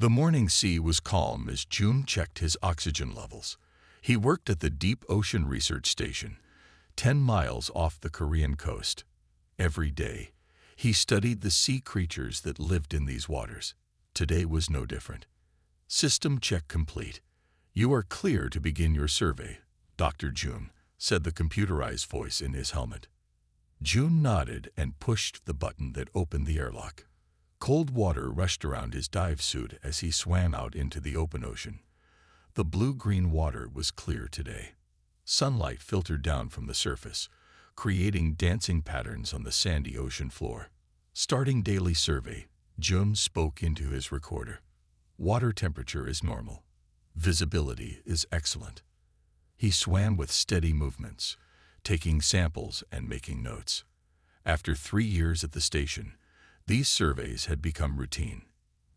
The morning sea was calm as June checked his oxygen levels. He worked at the Deep Ocean Research Station, 10 miles off the Korean coast. Every day, he studied the sea creatures that lived in these waters. Today was no different. System check complete. You are clear to begin your survey, Dr. June, said the computerized voice in his helmet. June nodded and pushed the button that opened the airlock. Cold water rushed around his dive suit as he swam out into the open ocean. The blue-green water was clear today. Sunlight filtered down from the surface, creating dancing patterns on the sandy ocean floor. Starting daily survey, June spoke into his recorder. Water temperature is normal. Visibility is excellent. He swam with steady movements, taking samples and making notes. After 3 years at the station, these surveys had become routine.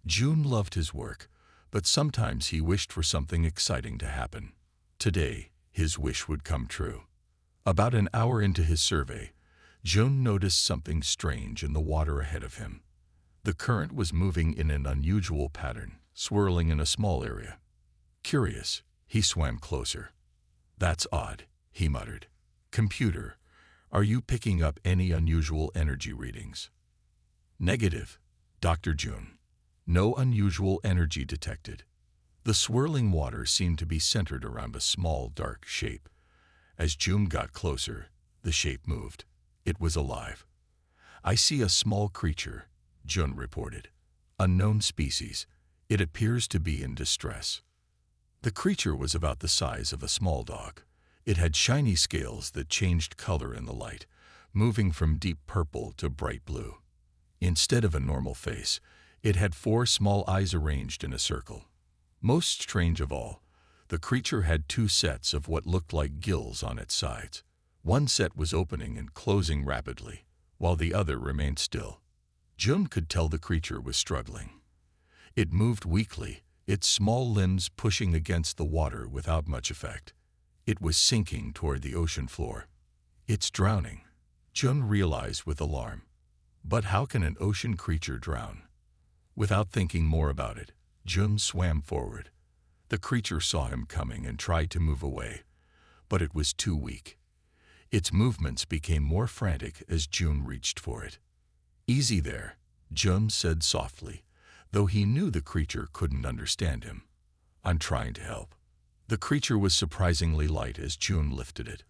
June loved his work, but sometimes he wished for something exciting to happen. Today, his wish would come true. About an hour into his survey, June noticed something strange in the water ahead of him. The current was moving in an unusual pattern, swirling in a small area. Curious, he swam closer. "That's odd," he muttered. "Computer, are you picking up any unusual energy readings?" "Negative, Dr. June. No unusual energy detected." The swirling water seemed to be centered around a small, dark shape. As June got closer, the shape moved. It was alive. "I see a small creature," June reported. "Unknown species. It appears to be in distress." The creature was about the size of a small dog. It had shiny scales that changed color in the light, moving from deep purple to bright blue. Instead of a normal face, it had 4 small eyes arranged in a circle. Most strange of all, the creature had 2 sets of what looked like gills on its sides. One set was opening and closing rapidly, while the other remained still. June could tell the creature was struggling. It moved weakly, its small limbs pushing against the water without much effect. It was sinking toward the ocean floor. "It's drowning," June realized with alarm. But how can an ocean creature drown? Without thinking more about it, June swam forward. The creature saw him coming and tried to move away, but it was too weak. Its movements became more frantic as June reached for it. "Easy there," June said softly, though he knew the creature couldn't understand him. "I'm trying to help." The creature was surprisingly light as June lifted it.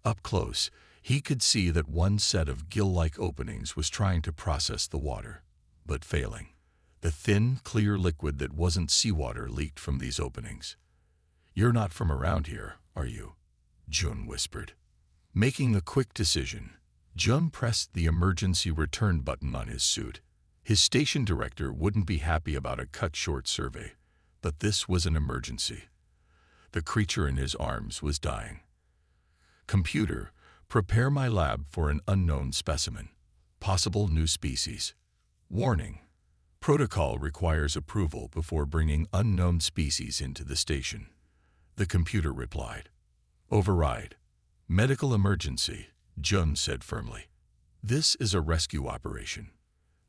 Up close, he could see that one set of gill-like openings was trying to process the water, but failing. The thin, clear liquid that wasn't seawater leaked from these openings. "You're not from around here, are you?" June whispered. Making a quick decision, June pressed the emergency return button on his suit. His station director wouldn't be happy about a cut-short survey, but this was an emergency. The creature in his arms was dying. "Computer, prepare my lab for an unknown specimen. Possible new species. Warning. Protocol requires approval before bringing unknown species into the station." The computer replied. "Override. Medical emergency," June said firmly. "This is a rescue operation."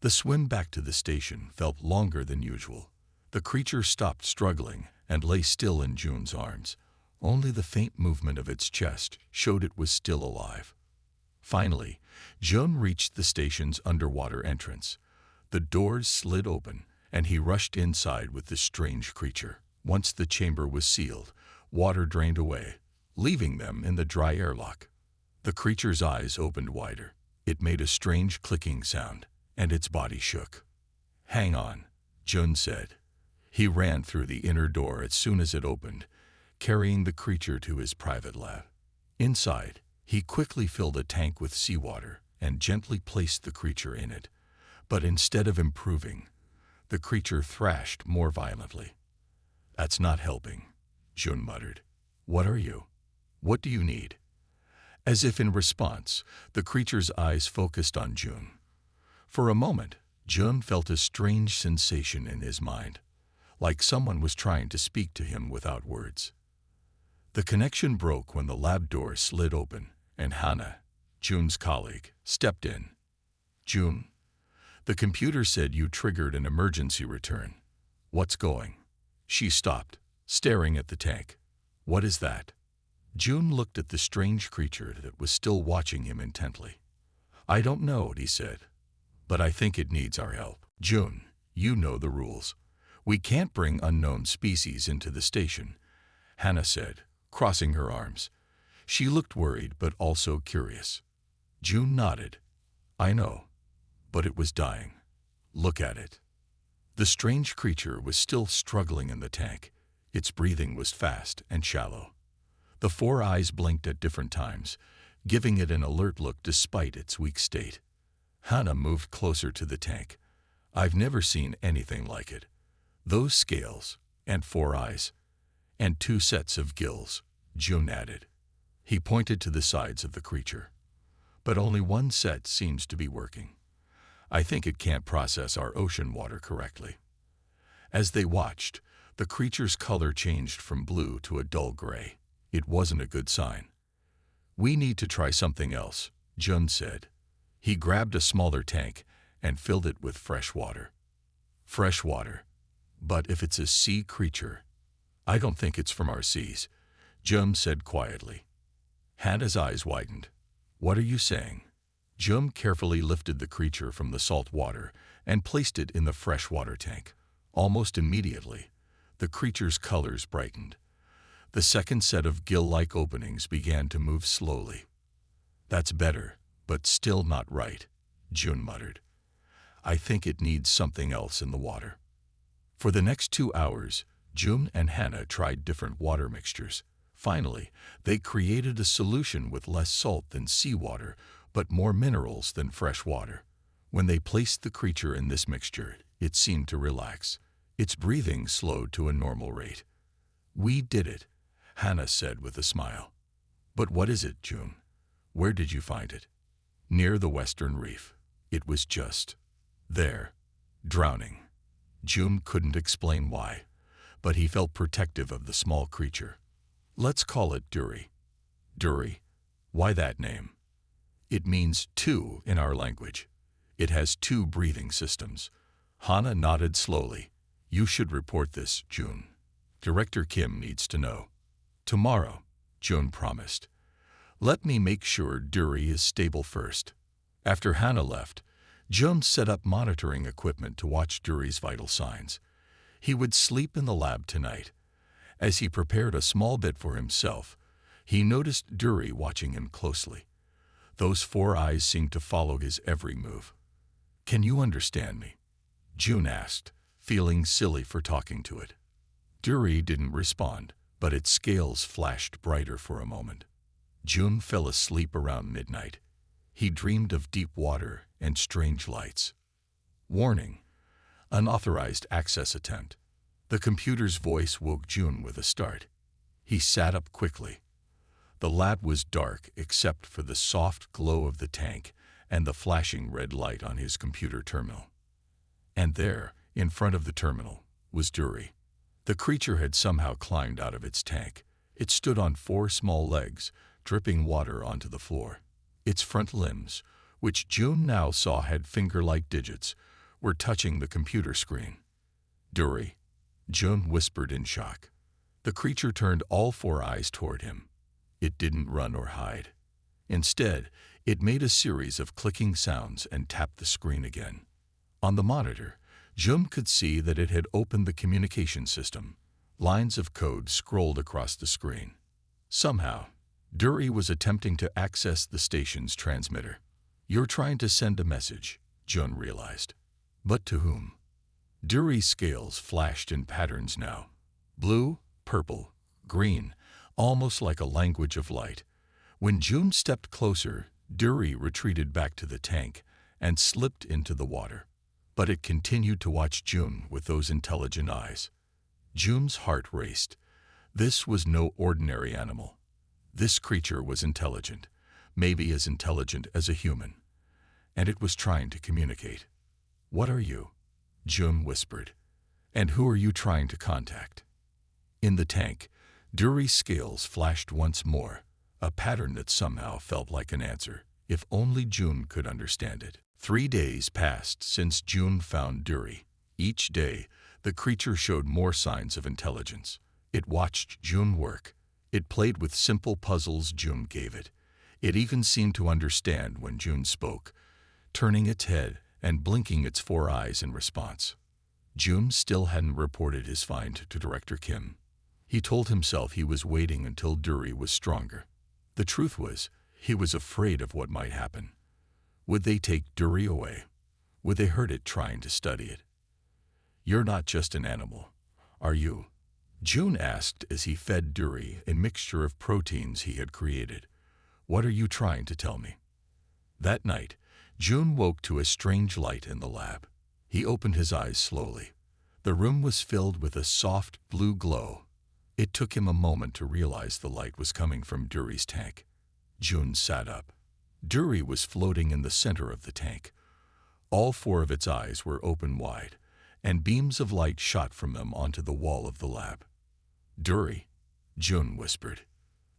The swim back to the station felt longer than usual. The creature stopped struggling and lay still in June's arms. Only the faint movement of its chest showed it was still alive. Finally, June reached the station's underwater entrance. The doors slid open, and he rushed inside with the strange creature. Once the chamber was sealed, water drained away, leaving them in the dry airlock. The creature's eyes opened wider. It made a strange clicking sound, and its body shook. "Hang on," June said. He ran through the inner door as soon as it opened, carrying the creature to his private lab. Inside, he quickly filled a tank with seawater and gently placed the creature in it. But instead of improving, the creature thrashed more violently. "That's not helping," June muttered. "What are you? What do you need?" As if in response, the creature's eyes focused on June. For a moment, June felt a strange sensation in his mind, like someone was trying to speak to him without words. The connection broke when the lab door slid open, and Hannah, June's colleague, stepped in. "June, the computer said you triggered an emergency return. What's going? She stopped, staring at the tank. What is that? June looked at the strange creature that was still watching him intently. I don't know, he said, but I think it needs our help. June, you know the rules. We can't bring unknown species into the station, Hannah said, crossing her arms. She looked worried but also curious. June nodded. I know, but it was dying. Look at it. The strange creature was still struggling in the tank. Its breathing was fast and shallow. The four eyes blinked at different times, giving it an alert look despite its weak state. Hannah moved closer to the tank. I've never seen anything like it. Those scales, and four eyes, and two sets of gills, June added. He pointed to the sides of the creature. But only one set seems to be working. I think it can't process our ocean water correctly. As they watched, the creature's color changed from blue to a dull gray. It wasn't a good sign. We need to try something else, Jun said. He grabbed a smaller tank and filled it with fresh water. Fresh water. But if it's a sea creature, I don't think it's from our seas, Jum said quietly. Hannah's eyes widened. What are you saying? Jum carefully lifted the creature from the salt water and placed it in the fresh water tank. Almost immediately, the creature's colors brightened. The second set of gill-like openings began to move slowly. That's better, but still not right, June muttered. I think it needs something else in the water. For the next 2 hours, June and Hannah tried different water mixtures. Finally, they created a solution with less salt than seawater, but more minerals than fresh water. When they placed the creature in this mixture, it seemed to relax. Its breathing slowed to a normal rate. We did it, Hannah said with a smile. But what is it, June? Where did you find it? Near the western reef. It was just there, drowning. June couldn't explain why, but he felt protective of the small creature. Let's call it Duri. Duri? Why that name? It means two in our language. It has 2 breathing systems. Hannah nodded slowly. You should report this, June. Director Kim needs to know. Tomorrow, June promised. Let me make sure Duri is stable first. After Hannah left, June set up monitoring equipment to watch Duri's vital signs. He would sleep in the lab tonight. As he prepared a small bit for himself, he noticed Duri watching him closely. Those 4 eyes seemed to follow his every move. Can you understand me? June asked, feeling silly for talking to it. Duri didn't respond, but its scales flashed brighter for a moment. June fell asleep around midnight. He dreamed of deep water and strange lights. Warning: unauthorized access attempt. The computer's voice woke June with a start. He sat up quickly. The lab was dark except for the soft glow of the tank and the flashing red light on his computer terminal. And there, in front of the terminal, was Duri. The creature had somehow climbed out of its tank. It stood on 4 small legs, dripping water onto the floor. Its front limbs, which June now saw had finger-like digits, were touching the computer screen. Duri, June whispered in shock. The creature turned all 4 eyes toward him. It didn't run or hide. Instead, it made a series of clicking sounds and tapped the screen again. On the monitor, June could see that it had opened the communication system. Lines of code scrolled across the screen. Somehow, Duri was attempting to access the station's transmitter. You're trying to send a message, June realized. But to whom? Duri's scales flashed in patterns now. Blue, purple, green, almost like a language of light. When June stepped closer, Duri retreated back to the tank and slipped into the water. But it continued to watch June with those intelligent eyes. June's heart raced. This was no ordinary animal. This creature was intelligent, maybe as intelligent as a human. And it was trying to communicate. What are you? June whispered. And who are you trying to contact? In the tank, Duri's scales flashed once more, a pattern that somehow felt like an answer, if only June could understand it. 3 days passed since June found Duri. Each day, The creature showed more signs of intelligence. It watched June work. It played with simple puzzles June gave it. It even seemed to understand when June spoke, turning its head and blinking its 4 eyes in response. June still hadn't reported his find to Director Kim. He told himself he was waiting until Dury was stronger. The truth was, he was afraid of what might happen. Would they take Dury away? Would they hurt it trying to study it? "You're not just an animal, are you?" June asked as he fed Dury a mixture of proteins he had created. "What are you trying to tell me?" That night, June woke to a strange light in the lab. He opened his eyes slowly. The room was filled with a soft blue glow. It took him a moment to realize the light was coming from Dury's tank. June sat up. Dury was floating in the center of the tank. All 4 of its eyes were open wide, and beams of light shot from them onto the wall of the lab. "Dury," June whispered.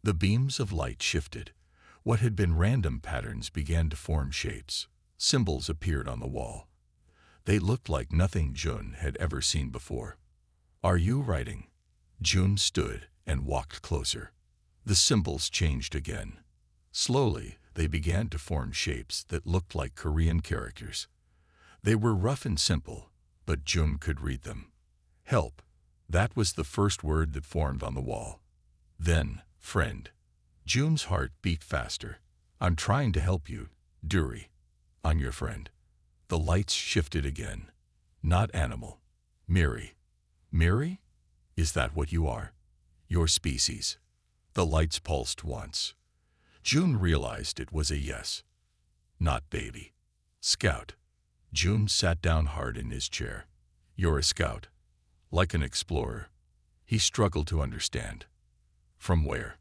The beams of light shifted. What had been random patterns began to form shapes. Symbols appeared on the wall. They looked like nothing June had ever seen before. "Are you writing?" June stood and walked closer. The symbols changed again. Slowly, they began to form shapes that looked like Korean characters. They were rough and simple, but June could read them. "Help." That was the first word that formed on the wall. Then, "friend." June's heart beat faster. "I'm trying to help you, Dury. I'm your friend." The lights shifted again. "Not animal. Miri." "Miri? Is that what you are? Your species?" The lights pulsed once. June realized it was a yes. "Not baby. Scout." June sat down hard in his chair. "You're a scout? Like an explorer?" He struggled to understand. "From where?"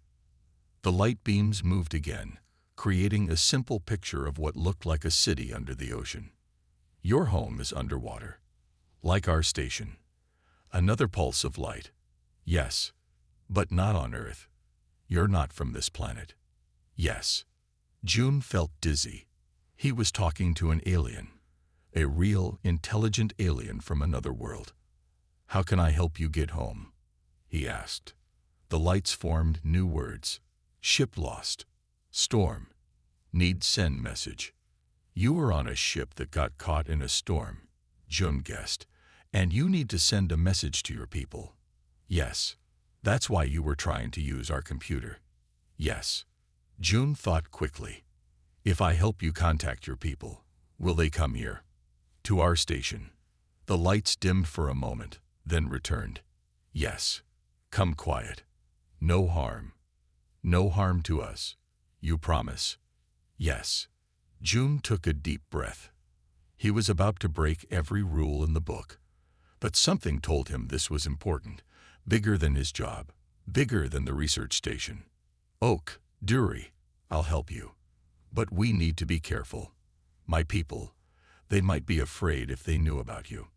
The light beams moved again, creating a simple picture of what looked like a city under the ocean. "Your home is underwater, like our station." Another pulse of light. "Yes, but not on Earth. You're not from this planet." "Yes." June felt dizzy. He was talking to an alien, a real, intelligent alien from another world. "How can I help you get home?" he asked. The lights formed new words. "Ship lost. Storm. Need send message." "You were on a ship that got caught in a storm," June guessed, "and you need to send a message to your people." "Yes." "That's why you were trying to use our computer." "Yes." June thought quickly. "If I help you contact your people, will they come here? To our station?" The lights dimmed for a moment, then returned. "Yes. Come quiet. No harm. No harm to us. You promise?" "Yes." June took a deep breath. He was about to break every rule in the book. But something told him this was important, bigger than his job, bigger than the research station. "Oak, Dury, I'll help you. But we need to be careful. My people, they might be afraid if they knew about you."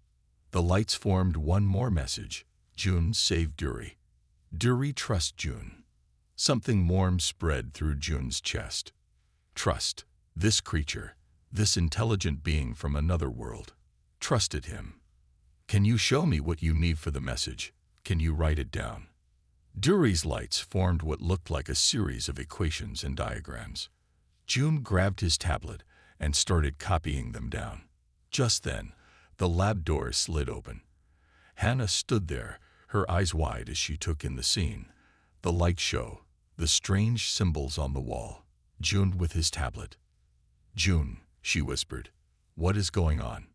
The lights formed one more message. "June, save Dury." Dury trust June. Something warm spread through June's chest. Trust. This creature, this intelligent being from another world, trusted him. "Can you show me what you need for the message? Can you write it down?" Dury's lights formed what looked like a series of equations and diagrams. June grabbed his tablet and started copying them down. Just then, the lab door slid open. Hannah stood there, her eyes wide as she took in the scene. The light show, the strange symbols on the wall. June with his tablet. "June," she whispered, "what is going on?"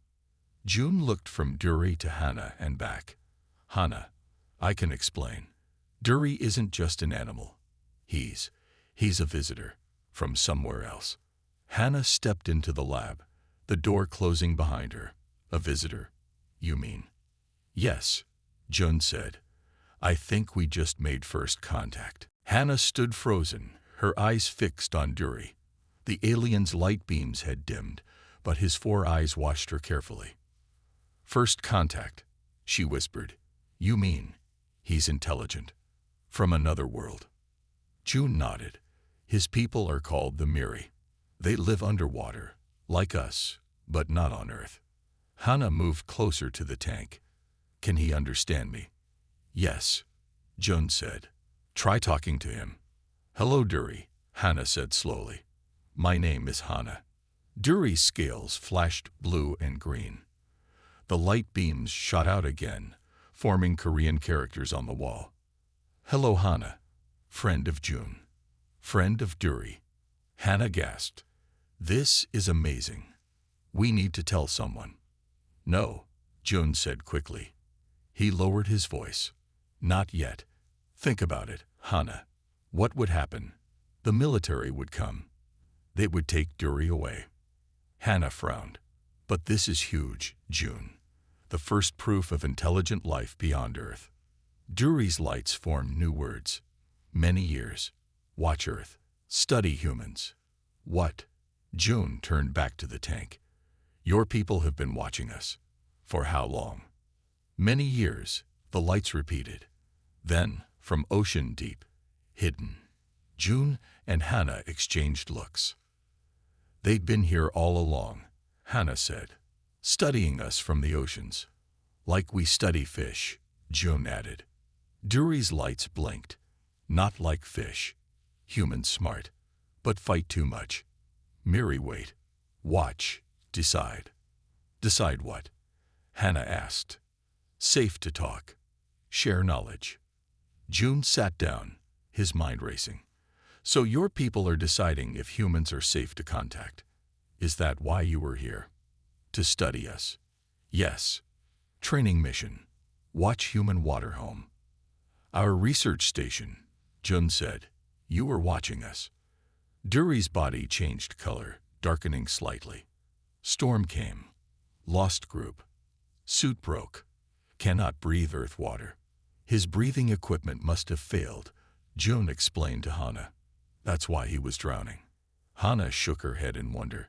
June looked from Dury to Hannah and back. "Hannah, I can explain. Dury isn't just an animal. He's a visitor from somewhere else." Hannah stepped into the lab, the door closing behind her. "A visitor, you mean?" "Yes," June said. "I think we just made first contact." Hannah stood frozen, her eyes fixed on Dury. The alien's light beams had dimmed, but his 4 eyes watched her carefully. "First contact," she whispered. "You mean he's intelligent? From another world?" June nodded. "His people are called the Miri. They live underwater, like us, but not on Earth." Hannah moved closer to the tank. Can he understand me? Yes, June said. Try talking to him. Hello, Dury, Hannah said slowly. My name is Hannah. Dury's scales flashed blue and green. The light beams shot out again, forming Korean characters on the wall. Hello, Hannah. Friend of June. Friend of Dury. Hannah gasped. This is amazing. We need to tell someone. No, June said quickly. He lowered his voice. Not yet. Think about it, Hannah. What would happen? The military would come. They would take Dury away. Hannah frowned. But this is huge, June. The first proof of intelligent life beyond Earth. Dury's lights formed new words. Many years. Watch Earth. Study humans. What? June turned back to the tank. Your people have been watching us. For how long? Many years, the lights repeated. Then, from ocean deep, hidden. June and Hannah exchanged looks. They'd been here all along, Hannah said, studying us from the oceans. Like we study fish, June added. Dury's lights blinked. Not like fish. Humans smart, but fight too much. Miri, wait. Watch. Decide. Decide what? Hannah asked. Safe to talk. Share knowledge. June sat down, his mind racing. So your people are deciding if humans are safe to contact. Is that why you were here? To study us? Yes. Training mission. Watch human water home. Our research station, June said. You were watching us. Dury's body changed color, darkening slightly. Storm came. Lost group. Suit broke. Cannot breathe earth water. His breathing equipment must have failed, June explained to Hannah. That's why he was drowning. Hannah shook her head in wonder.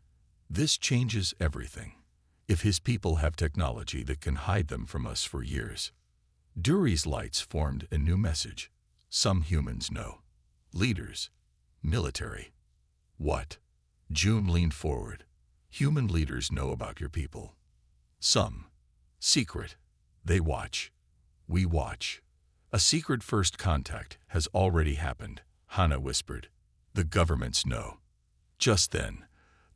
This changes everything. If his people have technology that can hide them from us for years. Dury's lights formed a new message. Some humans know. Leaders. Military. What? June leaned forward. Human leaders know about your people. Some. Secret. They watch. We watch. A secret first contact has already happened, Hannah whispered. The governments know. Just then,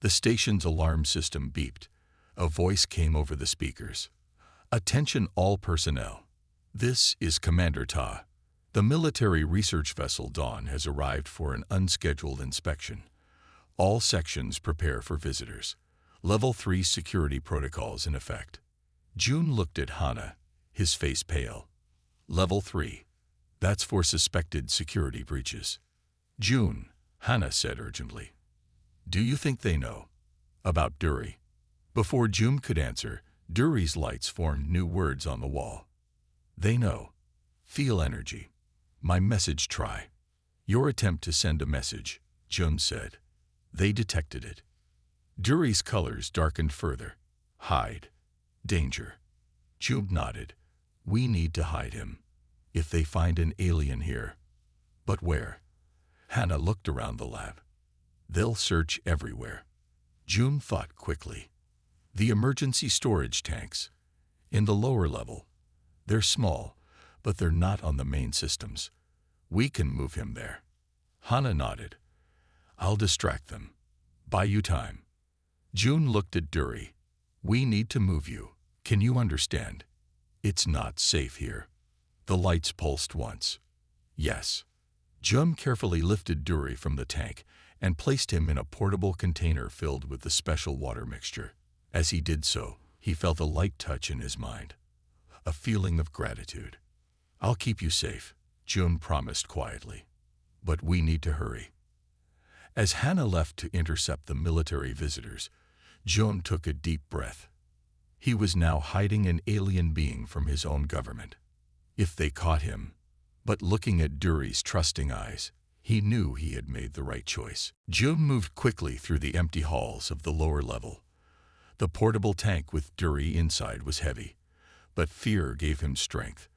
the station's alarm system beeped. A voice came over the speakers. Attention all personnel. This is Commander Ta. The military research vessel Dawn has arrived for an unscheduled inspection. All sections prepare for visitors. Level 3 security protocols in effect. June looked at Hannah, his face pale. Level 3. That's for suspected security breaches. June, Hannah said urgently. Do you think they know? About Dury? Before June could answer, Dury's lights formed new words on the wall. They know. Feel energy. My message try. Your attempt to send a message, June said. They detected it. Dury's colors darkened further. Hide. Danger. June nodded. We need to hide him. If they find an alien here. But where? Hannah looked around the lab. They'll search everywhere. June thought quickly. The emergency storage tanks. In the lower level. They're small, but they're not on the main systems. We can move him there. Hannah nodded. I'll distract them. Buy you time. June looked at Dury. We need to move you. Can you understand? It's not safe here. The lights pulsed once. Yes. June carefully lifted Dury from the tank and placed him in a portable container filled with the special water mixture. As he did so, he felt a light touch in his mind. A feeling of gratitude. I'll keep you safe, June promised quietly. But we need to hurry. As Hannah left to intercept the military visitors, June took a deep breath. He was now hiding an alien being from his own government. If they caught him, but looking at Dury's trusting eyes, he knew he had made the right choice. June moved quickly through the empty halls of the lower level. The portable tank with Dury inside was heavy, but fear gave him strength.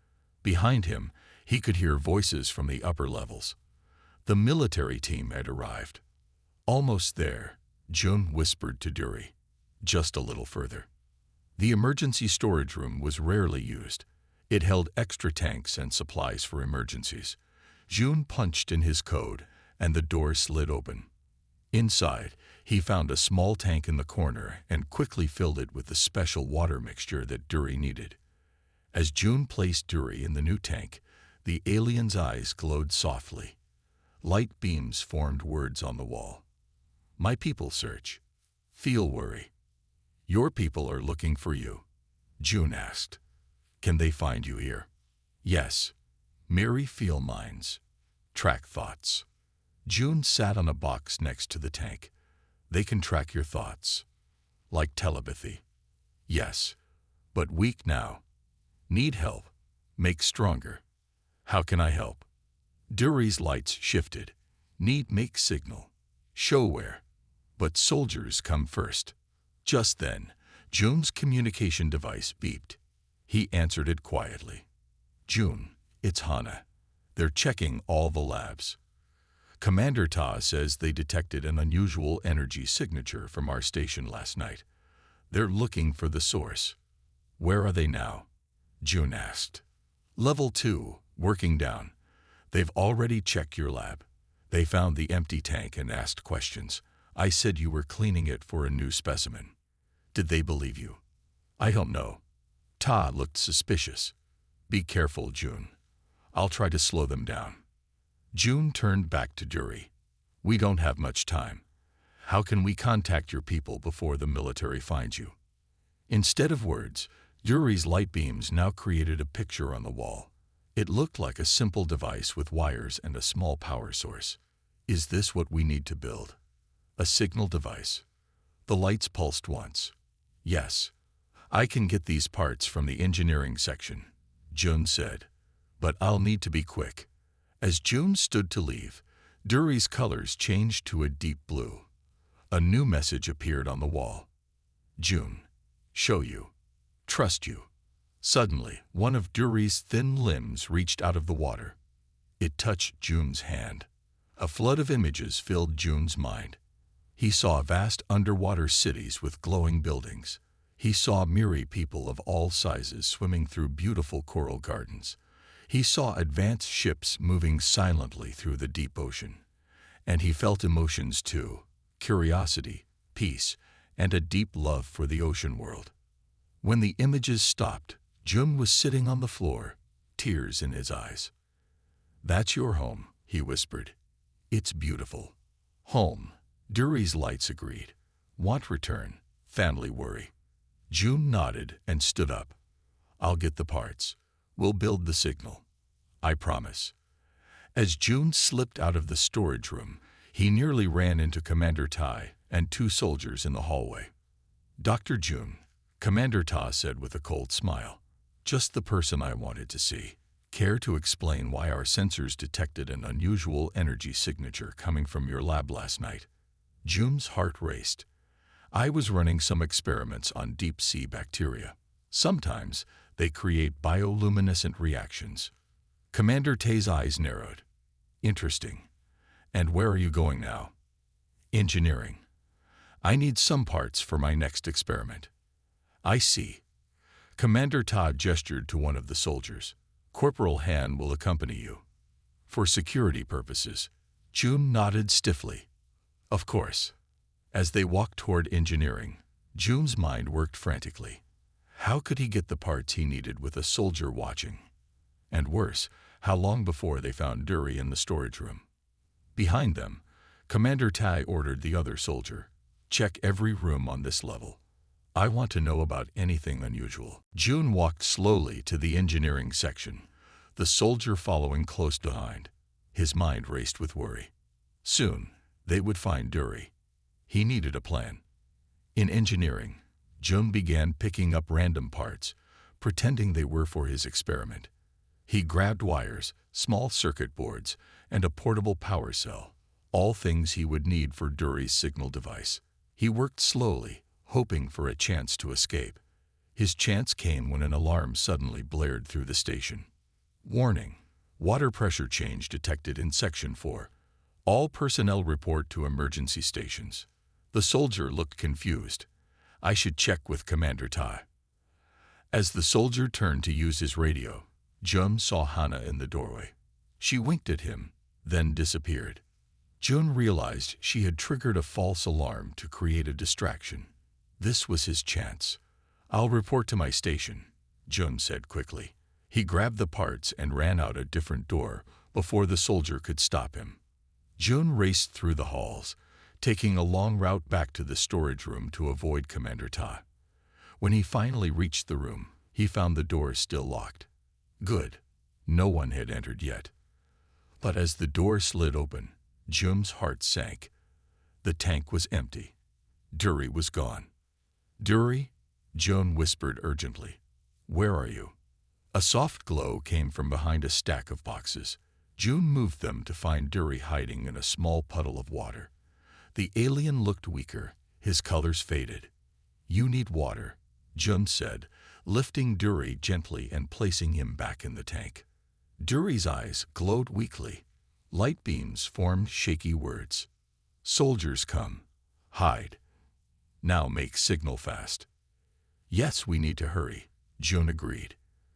Behind him, he could hear voices from the upper levels. The military team had arrived. Almost there, June whispered to Dury. Just a little further. The emergency storage room was rarely used. It held extra tanks and supplies for emergencies. June punched in his code, and the door slid open. Inside, he found a small tank in the corner and quickly filled it with the special water mixture that Dury needed. As June placed Dury in the new tank, the alien's eyes glowed softly. Light beams formed words on the wall. My people search. Feel worry. Your people are looking for you. June asked. Can they find you here? Yes. Mirror feel minds. Track thoughts. June sat on a box next to the tank. They can track your thoughts. Like telepathy. Yes. But weak now. Need help. Make stronger. How can I help? Dury's lights shifted. Need make signal. Show where. But soldiers come first. Just then, June's communication device beeped. He answered it quietly. June, it's Hana. They're checking all the labs. Commander Ta says they detected an unusual energy signature from our station last night. They're looking for the source. Where are they now? June asked. Level 2, working down. They've already checked your lab. They found the empty tank and asked questions. I said you were cleaning it for a new specimen. Did they believe you? I don't know. Ta looked suspicious. Be careful, June. I'll try to slow them down. June turned back to Dury. We don't have much time. How can we contact your people before the military finds you? Instead of words, Dury's light beams now created a picture on the wall. It looked like a simple device with wires and a small power source. Is this what we need to build? A signal device. The lights pulsed once. Yes. I can get these parts from the engineering section, June said. But I'll need to be quick. As June stood to leave, Dury's colors changed to a deep blue. A new message appeared on the wall. June. Show you. Trust you. Suddenly, one of Dury's thin limbs reached out of the water. It touched June's hand. A flood of images filled June's mind. He saw vast underwater cities with glowing buildings. He saw Miri people of all sizes swimming through beautiful coral gardens. He saw advanced ships moving silently through the deep ocean. And he felt emotions too: curiosity, peace, and a deep love for the ocean world. When the images stopped, June was sitting on the floor, tears in his eyes. That's your home, he whispered. It's beautiful. Home. Dury's lights agreed. Want return. Family worry. June nodded and stood up. I'll get the parts. We'll build the signal. I promise. As June slipped out of the storage room, he nearly ran into Commander Tai and two soldiers in the hallway. Dr. June, Commander Ta said with a cold smile. Just the person I wanted to see. Care to explain why our sensors detected an unusual energy signature coming from your lab last night? June's heart raced. I was running some experiments on deep-sea bacteria. Sometimes they create bioluminescent reactions. Commander Tay's eyes narrowed. Interesting. And where are you going now? Engineering. I need some parts for my next experiment. I see. Commander Todd gestured to one of the soldiers. Corporal Han will accompany you. For security purposes. June nodded stiffly. Of course. As they walked toward engineering, June's mind worked frantically. How could he get the parts he needed with a soldier watching? And worse, how long before they found Dury in the storage room? Behind them, Commander Tai ordered the other soldier. Check every room on this level. I want to know about anything unusual. June walked slowly to the engineering section, the soldier following close behind. His mind raced with worry. Soon, they would find Dury. He needed a plan. In engineering, June began picking up random parts, pretending they were for his experiment. He grabbed wires, small circuit boards, and a portable power cell, all things he would need for Dury's signal device. He worked slowly, hoping for a chance to escape. His chance came when an alarm suddenly blared through the station. Warning: water pressure change detected in Section 4. All personnel report to emergency stations. The soldier looked confused. I should check with Commander Tai. As the soldier turned to use his radio, Jun saw Hana in the doorway. She winked at him, then disappeared. Jun realized she had triggered a false alarm to create a distraction. This was his chance. "I'll report to my station," Jun said quickly. He grabbed the parts and ran out a different door before the soldier could stop him. Jun raced through the halls, taking a long route back to the storage room to avoid Commander Ta. When he finally reached the room, he found the door still locked. Good. No one had entered yet. But as the door slid open, Jun's heart sank. The tank was empty. Dury was gone. "Dury?" Jun whispered urgently. "Where are you?" A soft glow came from behind a stack of boxes. Jun moved them to find Dury hiding in a small puddle of water. The alien looked weaker. His colors faded. "You need water," Jun said, lifting Dury gently and placing him back in the tank. Dury's eyes glowed weakly. Light beams formed shaky words. "Soldiers come. Hide. Now make signal fast." "Yes, we need to hurry," Jun agreed.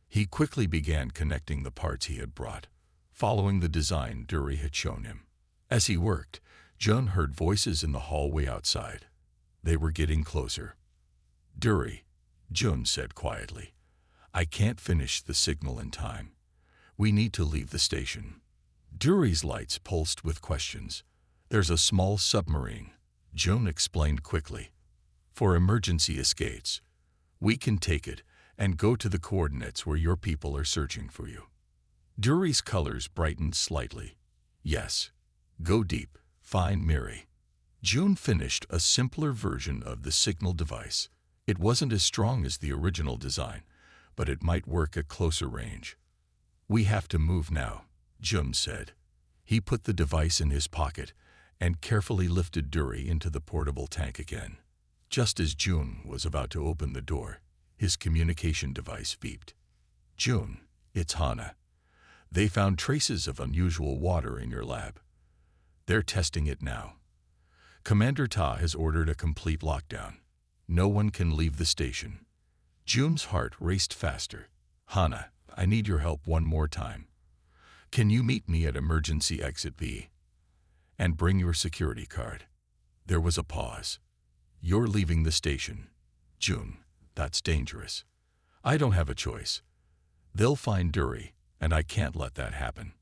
He quickly began connecting the parts he had brought, following the design Dury had shown him. As he worked, Jun heard voices in the hallway outside. They were getting closer. "Dury," Jun said quietly, "I can't finish the signal in time. We need to leave the station." Dury's lights pulsed with questions. "There's a small submarine," Jun explained quickly. "For emergency escapes. We can take it and go to the coordinates where your people are searching for you." Dury's colors brightened slightly. "Yes. Go deep. Find Miri." Jun finished a simpler version of the signal device. It wasn't as strong as the original design, but it might work at closer range. "We have to move now," Jun said. He put the device in his pocket and carefully lifted Dury into the portable tank again. Just as Jun was about to open the door, his communication device beeped. "Jun, it's Hana. They found traces of unusual water in your lab. They're testing it now. Commander Ta has ordered a complete lockdown. No one can leave the station." Jun's heart raced faster. "Hana, I need your help one more time. Can you meet me at emergency exit B? And bring your security card." There was a pause. "You're leaving the station." "Jun, that's dangerous. I don't have a choice. They'll find Dury, and I can't let that happen."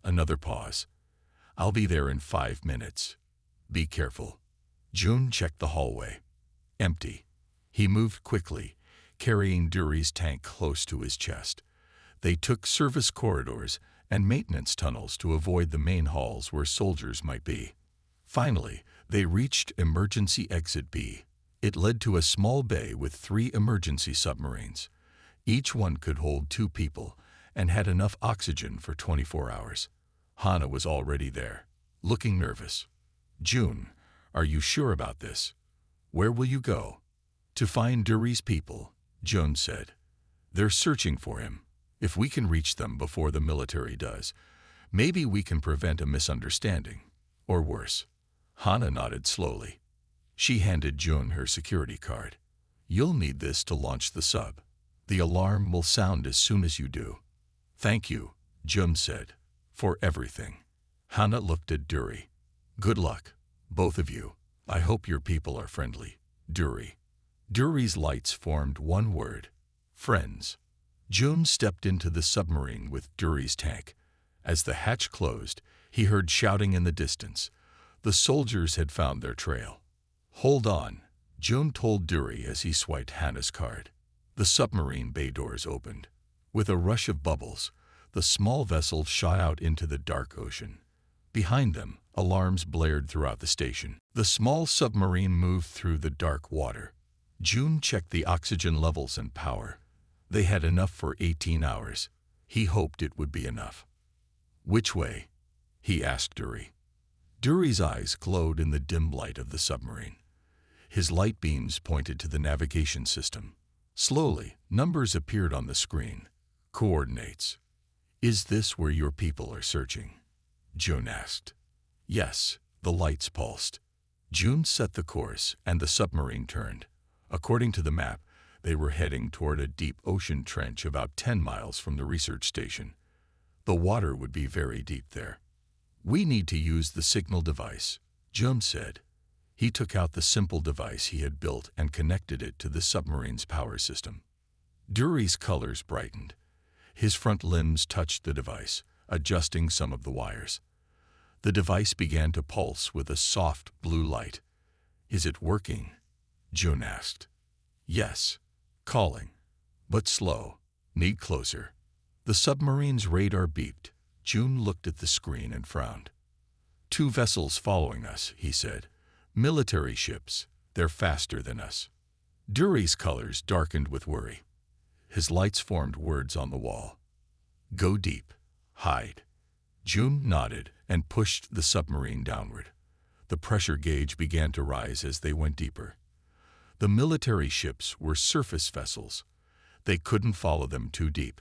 Another pause. "I'll be there in 5 minutes. Be careful." Jun checked the hallway. Empty. He moved quickly, carrying Dury's tank close to his chest. They took service corridors and maintenance tunnels to avoid the main halls where soldiers might be. Finally, they reached emergency exit B. It led to a small bay with 3 emergency submarines. Each one could hold 2 people and had enough oxygen for 24 hours. Hana was already there, looking nervous. "Jun, are you sure about this? Where will you go?" "To find Dury's people," Jun said. "They're searching for him. If we can reach them before the military does, maybe we can prevent a misunderstanding. Or worse." Hana nodded slowly. She handed Jun her security card. "You'll need this to launch the sub. The alarm will sound as soon as you do." "Thank you," Jun said, "for everything." Hana looked at Dury. "Good luck, both of you. I hope your people are friendly. Dury." Dury's lights formed one word: friends. Jun stepped into the submarine with Dury's tank. As the hatch closed, he heard shouting in the distance. The soldiers had found their trail. "Hold on," Jun told Dury as he swiped Hana's card. The submarine bay doors opened. With a rush of bubbles, the small vessel shot out into the dark ocean. Behind them, alarms blared throughout the station. The small submarine moved through the dark water. Jun checked the oxygen levels and power. They had enough for 18 hours. He hoped it would be enough. "Which way?" he asked Dury. Dury's eyes glowed in the dim light of the submarine. His light beams pointed to the navigation system. Slowly, numbers appeared on the screen. "Coordinates. Is this where your people are searching?" Jun asked. "Yes." The lights pulsed. Jun set the course, and the submarine turned. According to the map, They were heading toward a deep ocean trench about 10 miles from the research station. The water would be very deep there. "We need to use the signal device," Jum said. He took out the simple device he had built and connected it to the submarine's power system. Dury's colors brightened. His front limbs touched the device, adjusting some of the wires. The device began to pulse with a soft blue light. "Is it working?" Jun asked. "Yes. Calling. But slow. Need closer." The submarine's radar beeped. Jun looked at the screen and frowned. "Two vessels following us," he said. "Military ships. They're faster than us." Dury's colors darkened with worry. His lights formed words on the wall. "Go deep. Hide." Jun nodded and pushed the submarine downward. The pressure gauge began to rise as they went deeper. The military ships were surface vessels. They couldn't follow them too deep.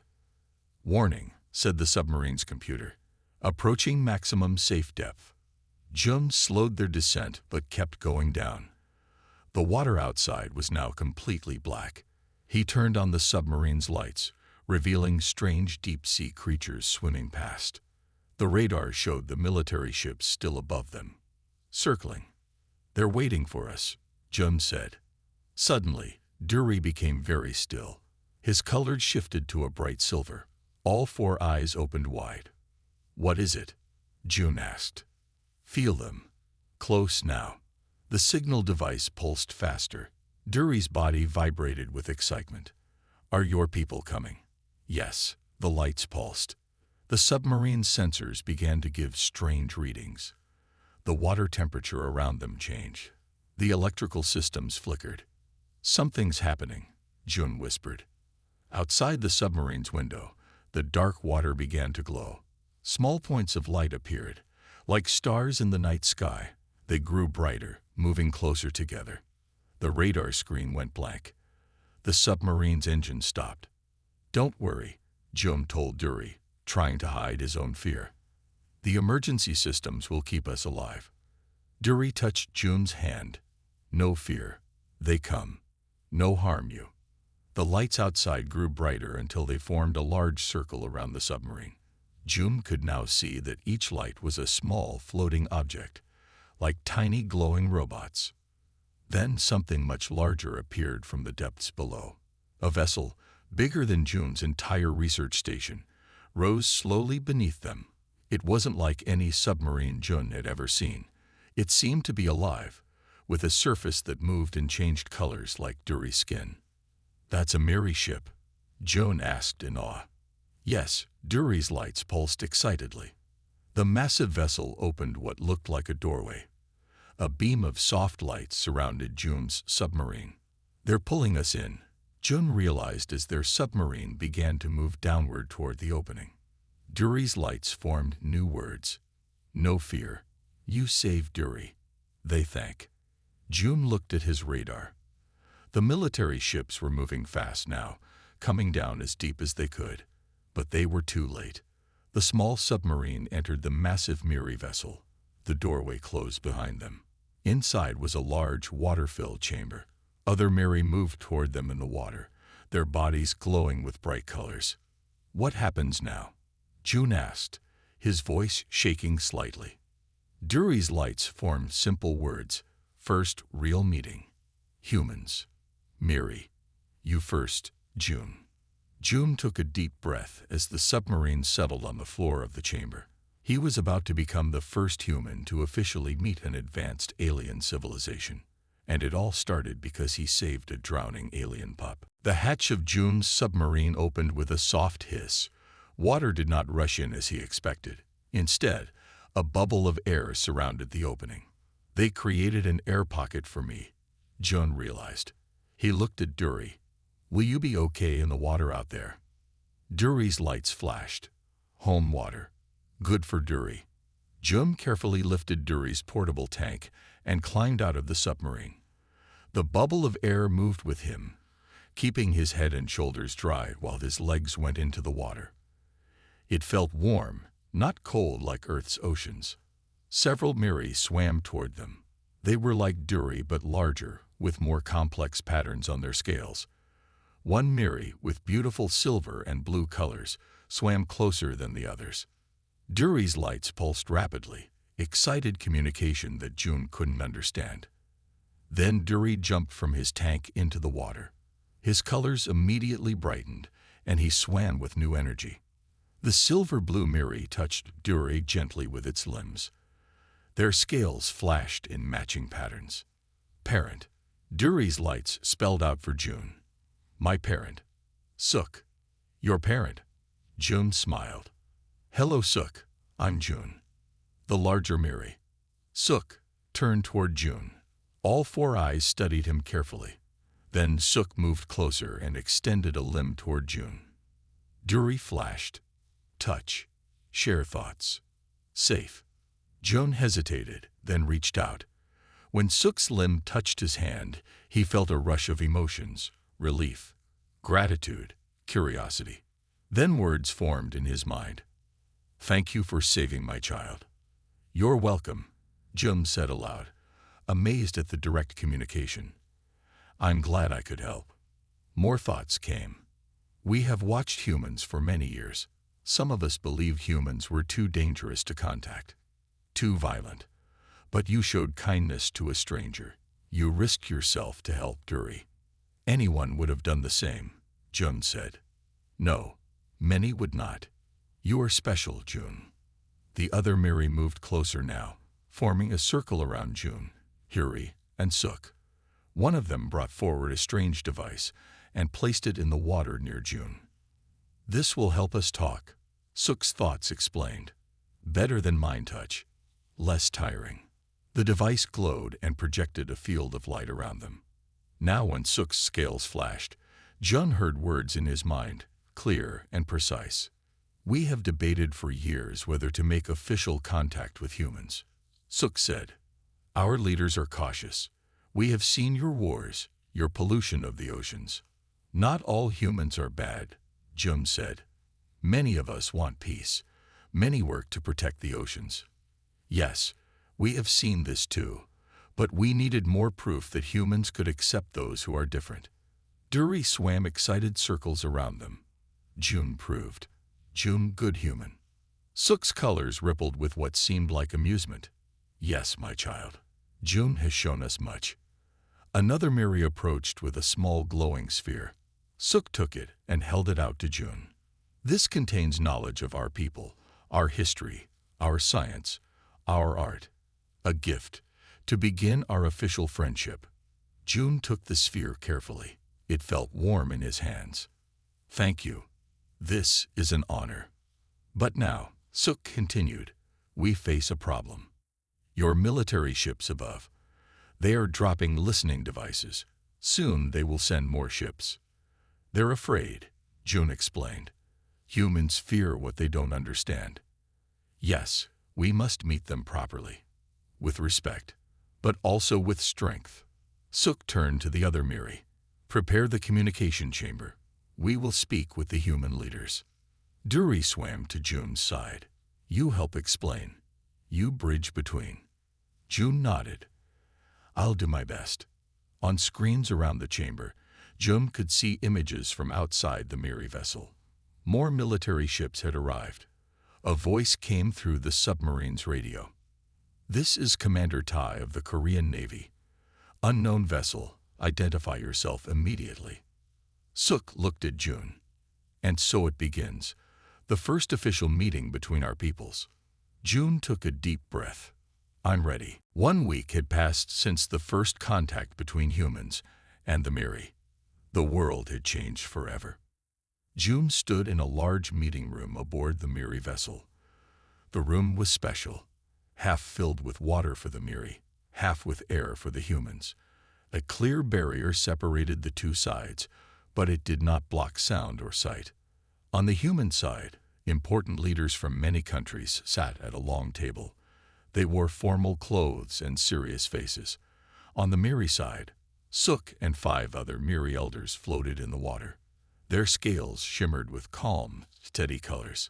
"Warning," said the submarine's computer. "Approaching maximum safe depth." Jun slowed their descent but kept going down. The water outside was now completely black. He turned on the submarine's lights, revealing strange deep-sea creatures swimming past. The radar showed the military ships still above them, circling. "They're waiting for us," Jun said. Suddenly, Dury became very still. His color shifted to a bright silver. All four eyes opened wide. "What is it?" Jun asked. "Feel them. Close now." The signal device pulsed faster. Dury's body vibrated with excitement. "Are your people coming?" "Yes." The lights pulsed. The submarine's sensors began to give strange readings. The water temperature around them changed. The electrical systems flickered. "Something's happening," Jun whispered. Outside the submarine's window, the dark water began to glow. Small points of light appeared. Like stars in the night sky, they grew brighter, moving closer together. The radar screen went blank. The submarine's engine stopped. "Don't worry," Jun told Dury, trying to hide his own fear. "The emergency systems will keep us alive." Dury touched Jun's hand. "No fear. They come. No harm you." The lights outside grew brighter until they formed a large circle around the submarine. Jun could now see that each light was a small floating object, like tiny glowing robots. Then something much larger appeared from the depths below. A vessel, bigger than Jun's entire research station, rose slowly beneath them. It wasn't like any submarine Jun had ever seen. It seemed to be alive, with a surface that moved and changed colors like Dury's skin. "That's a Miri ship?" Jun asked in awe. "Yes." Dury's lights pulsed excitedly. The massive vessel opened what looked like a doorway. A beam of soft light surrounded Jun's submarine. "They're pulling us in," Jun realized as their submarine began to move downward toward the opening. Dury's lights formed new words. "No fear. You saved Dury. They thank." Jun looked at his radar. The military ships were moving fast now, coming down as deep as they could. But they were too late. The small submarine entered the massive Miri vessel. The doorway closed behind them. Inside was a large, water-filled chamber. Other Miri moved toward them in the water, their bodies glowing with bright colors. "What happens now?" Jun asked, his voice shaking slightly. Dury's lights formed simple words. "First real meeting. Humans. Miri. You first, Jun." Jun took a deep breath as the submarine settled on the floor of the chamber. He was about to become the first human to officially meet an advanced alien civilization. And it all started because he saved a drowning alien pup. The hatch of Jun's submarine opened with a soft hiss. Water did not rush in as he expected. Instead, a bubble of air surrounded the opening. "They created an air pocket for me," Jun realized. He looked at Dury. "Will you be okay in the water out there?" Dury's lights flashed. Home water. Good for Dury. Jun carefully lifted Dury's portable tank and climbed out of the submarine. The bubble of air moved with him, keeping his head and shoulders dry while his legs went into the water. It felt warm, not cold like Earth's oceans. Several Miri swam toward them. They were like Dury but larger, with more complex patterns on their scales. One Miri, with beautiful silver and blue colors, swam closer than the others. Duri's lights pulsed rapidly, excited communication that June couldn't understand. Then Duri jumped from his tank into the water. His colors immediately brightened, and he swam with new energy. The silver-blue Miri touched Duri gently with its limbs. Their scales flashed in matching patterns. Parent. Duri's lights spelled out for June. My parent. Suk. Your parent. June smiled. Hello, Suk. I'm June. The larger Miri. Suk turned toward June. All four eyes studied him carefully. Then Suk moved closer and extended a limb toward June. Duri flashed. Touch. Share thoughts. Safe. June hesitated, then reached out. When Suk's limb touched his hand, he felt a rush of emotions: relief, gratitude, curiosity. Then words formed in his mind. Thank you for saving my child. You're welcome, June said aloud, amazed at the direct communication. I'm glad I could help. More thoughts came. We have watched humans for many years. Some of us believe humans were too dangerous to contact, too violent. But you showed kindness to a stranger. You risked yourself to help Duri. Anyone would have done the same, June said. No, many would not. You are special, June. The other Miri moved closer now, forming a circle around June, Huri, and Suk. One of them brought forward a strange device and placed it in the water near June. This will help us talk, Suk's thoughts explained. Better than mind touch. Less tiring. The device glowed and projected a field of light around them. Now when Suk's scales flashed, June heard words in his mind, clear and precise. We have debated for years whether to make official contact with humans, Suk said. Our leaders are cautious. We have seen your wars, your pollution of the oceans. Not all humans are bad, June said. Many of us want peace. Many work to protect the oceans. Yes, we have seen this too, but we needed more proof that humans could accept those who are different. Duri swam excited circles around them. June proved. June, good human. Suk's colors rippled with what seemed like amusement. Yes, my child. June has shown us much. Another Miri approached with a small glowing sphere. Suk took it and held it out to June. This contains knowledge of our people, our history, our science, our art. A gift to begin our official friendship. June took the sphere carefully. It felt warm in his hands. Thank you. This is an honor. But now, Suk continued, we face a problem. Your military ships above. They are dropping listening devices. Soon they will send more ships. They're afraid, June explained. Humans fear what they don't understand. Yes, we must meet them properly, with respect, but also with strength. Suk turned to the other Miri. Prepare the communication chamber. We will speak with the human leaders. Duri swam to June's side. You help explain. You bridge between. June nodded. I'll do my best. On screens around the chamber, June could see images from outside the Miri vessel. More military ships had arrived. A voice came through the submarine's radio. This is Commander Tai of the Korean Navy. Unknown vessel, identify yourself immediately. Suk looked at June. And so it begins, the first official meeting between our peoples. June took a deep breath. I'm ready. 1 week had passed since the first contact between humans and the Miri. The world had changed forever. June stood in a large meeting room aboard the Miri vessel. The room was special, half filled with water for the Miri, half with air for the humans. A clear barrier separated the two sides, but it did not block sound or sight. On the human side, important leaders from many countries sat at a long table. They wore formal clothes and serious faces. On the Miri side, Suk and 5 other Miri elders floated in the water. Their scales shimmered with calm, steady colors.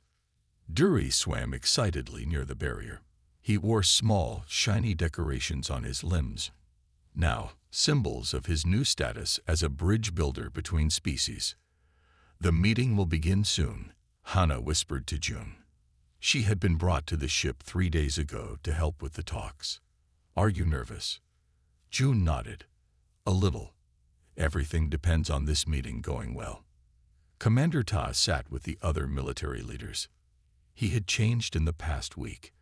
Duri swam excitedly near the barrier. He wore small, shiny decorations on his limbs. Now, symbols of his new status as a bridge builder between species. "The meeting will begin soon," Hannah whispered to June. She had been brought to the ship 3 days ago to help with the talks. "Are you nervous?" June nodded. "A little. Everything depends on this meeting going well." Commander Ta sat with the other military leaders. He had changed in the past week.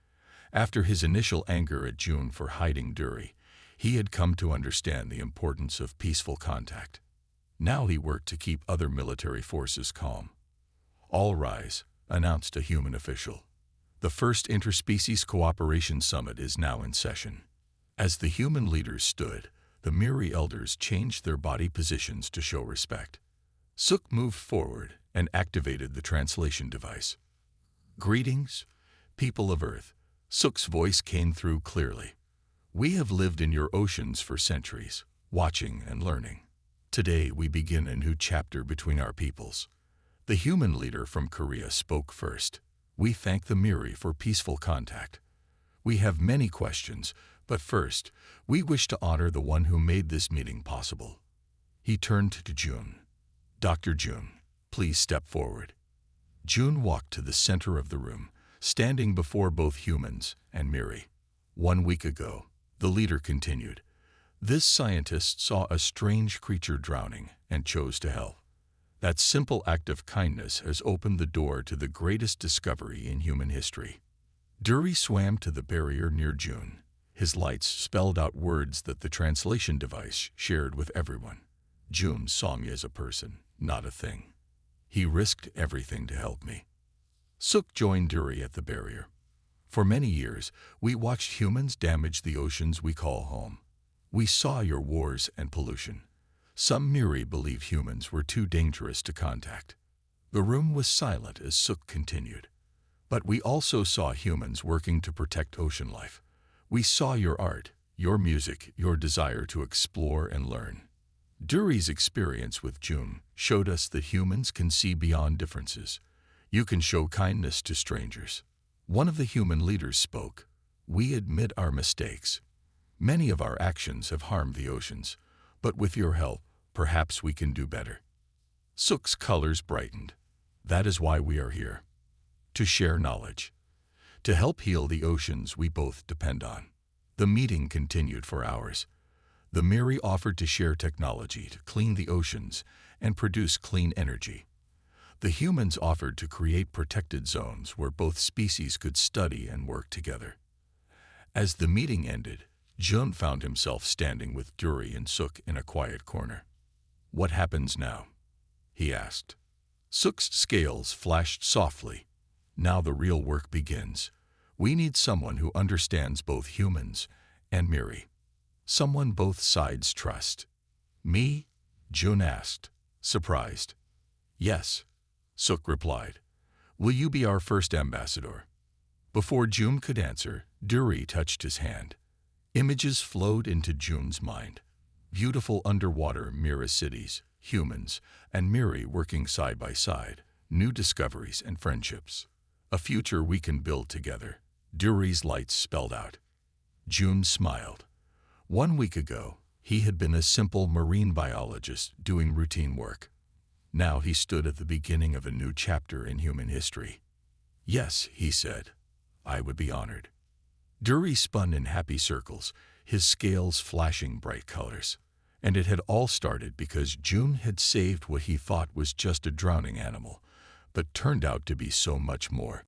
After his initial anger at June for hiding Dury, he had come to understand the importance of peaceful contact. Now he worked to keep other military forces calm. "All rise," announced a human official. "The first interspecies cooperation summit is now in session." As the human leaders stood, the Miri elders changed their body positions to show respect. Suk moved forward and activated the translation device. "Greetings, people of Earth," Suk's voice came through clearly. "We have lived in your oceans for centuries, watching and learning. Today we begin a new chapter between our peoples." The human leader from Korea spoke first. "We thank the Miri for peaceful contact. We have many questions, but first, we wish to honor the one who made this meeting possible." He turned to June. "Dr. June, please step forward." June walked to the center of the room, standing before both humans and Miri. "1 week ago," the leader continued, "this scientist saw a strange creature drowning and chose to help. That simple act of kindness has opened the door to the greatest discovery in human history." Dury swam to the barrier near June. His lights spelled out words that the translation device shared with everyone. "June saw me as a person, not a thing. He risked everything to help me." Suk joined Dury at the barrier. "For many years, we watched humans damage the oceans we call home. We saw your wars and pollution. Some Miri believe humans were too dangerous to contact." The room was silent as Suk continued. "But we also saw humans working to protect ocean life. We saw your art, your music, your desire to explore and learn." Dury's experience with June showed us that humans can see beyond differences. "You can show kindness to strangers." One of the human leaders spoke. "We admit our mistakes. Many of our actions have harmed the oceans, but with your help, perhaps we can do better." Suk's colors brightened. "That is why we are here. To share knowledge. To help heal the oceans we both depend on." The meeting continued for hours. The Miri offered to share technology to clean the oceans and produce clean energy. The humans offered to create protected zones where both species could study and work together. As the meeting ended, Jun found himself standing with Dury and Suk in a quiet corner. "What happens now?" he asked. Suk's scales flashed softly. "Now the real work begins. We need someone who understands both humans and Miri. Someone both sides trust." "Me?" Jun asked, surprised. "Yes," Suk replied. "Will you be our first ambassador?" Before Jun could answer, Dury touched his hand. Images flowed into Jun's mind. Beautiful underwater Mira cities, humans, and Miri working side by side, new discoveries and friendships. "A future we can build together," Dury's lights spelled out. Jun smiled. 1 week ago, he had been a simple marine biologist doing routine work. Now he stood at the beginning of a new chapter in human history. "Yes," he said, "I would be honored." Dury spun in happy circles, his scales flashing bright colors. And it had all started because Jun had saved what he thought was just a drowning animal, but turned out to be so much more.